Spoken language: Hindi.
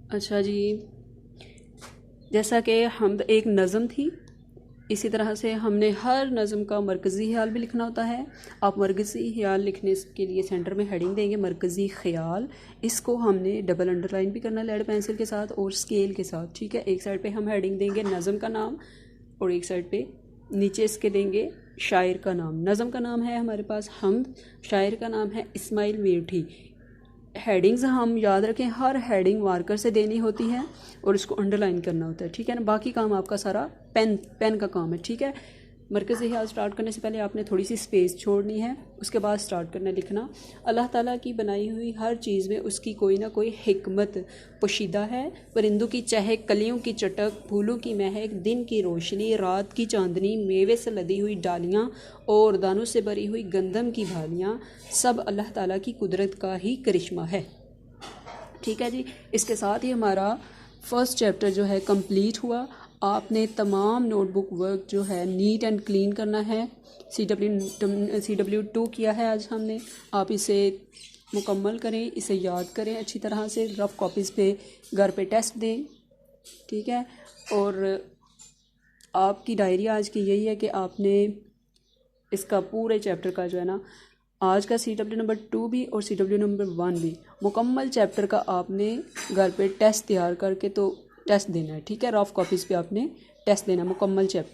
अच्छा जी, जैसा कि हम एक नज़म थी, इसी तरह से हमने हर नज़म का मरकज़ी ख़याल भी लिखना होता है। आप मरकज़ी ख़याल लिखने के लिए सेंटर में हेडिंग देंगे मरकज़ी ख़याल। इसको हमने डबल अंडरलाइन भी करना है लेड पेंसिल के साथ और स्केल के साथ, ठीक है। एक साइड पे हम हेडिंग देंगे नज़म का नाम और एक साइड पे नीचे इसके देंगे शायर का नाम। नज़म का नाम है हमारे पास हमद, शायर का नाम है इस्माइल मीठी। हेडिंग्स हम याद रखें, हर हेडिंग मार्कर से देनी होती है और इसको अंडरलाइन करना होता है, ठीक है ना। बाकी काम आपका सारा पेन का काम है, ठीक है। मरकज़ी ख्याल स्टार्ट करने से पहले आपने थोड़ी सी स्पेस छोड़नी है, उसके बाद स्टार्ट करना लिखना। अल्लाह ताला की बनाई हुई हर चीज़ में उसकी कोई ना कोई हिकमत पोशीदा है। परिंदों की चहक, कलियों की चटक, फूलों की महक, दिन की रोशनी, रात की चांदनी, मेवे से लदी हुई डालियाँ और दानों से भरी हुई गंदम की भालियाँ, सब अल्लाह ताला की कुदरत का ही करिश्मा है, ठीक है जी। इसके साथ ही हमारा फर्स्ट चैप्टर जो है कंप्लीट हुआ। आपने तमाम नोटबुक वर्क जो है नीट एंड क्लीन करना है। CW2 किया है आज हमने। आप इसे मुकम्मल करें, इसे याद करें अच्छी तरह से, रफ़ कॉपीज़ पे घर पे टेस्ट दें, ठीक है। और आपकी डायरी आज की यही है कि आपने इसका पूरे चैप्टर का जो है ना, आज का CW नंबर 2 भी और CW नंबर 1 भी, मुकम्मल चैप्टर का आपने घर पे टेस्ट तैयार करके तो टेस्ट देना है, ठीक है। रफ कॉपीज़ पे आपने टेस्ट देना है मुकम्मल चैप्टर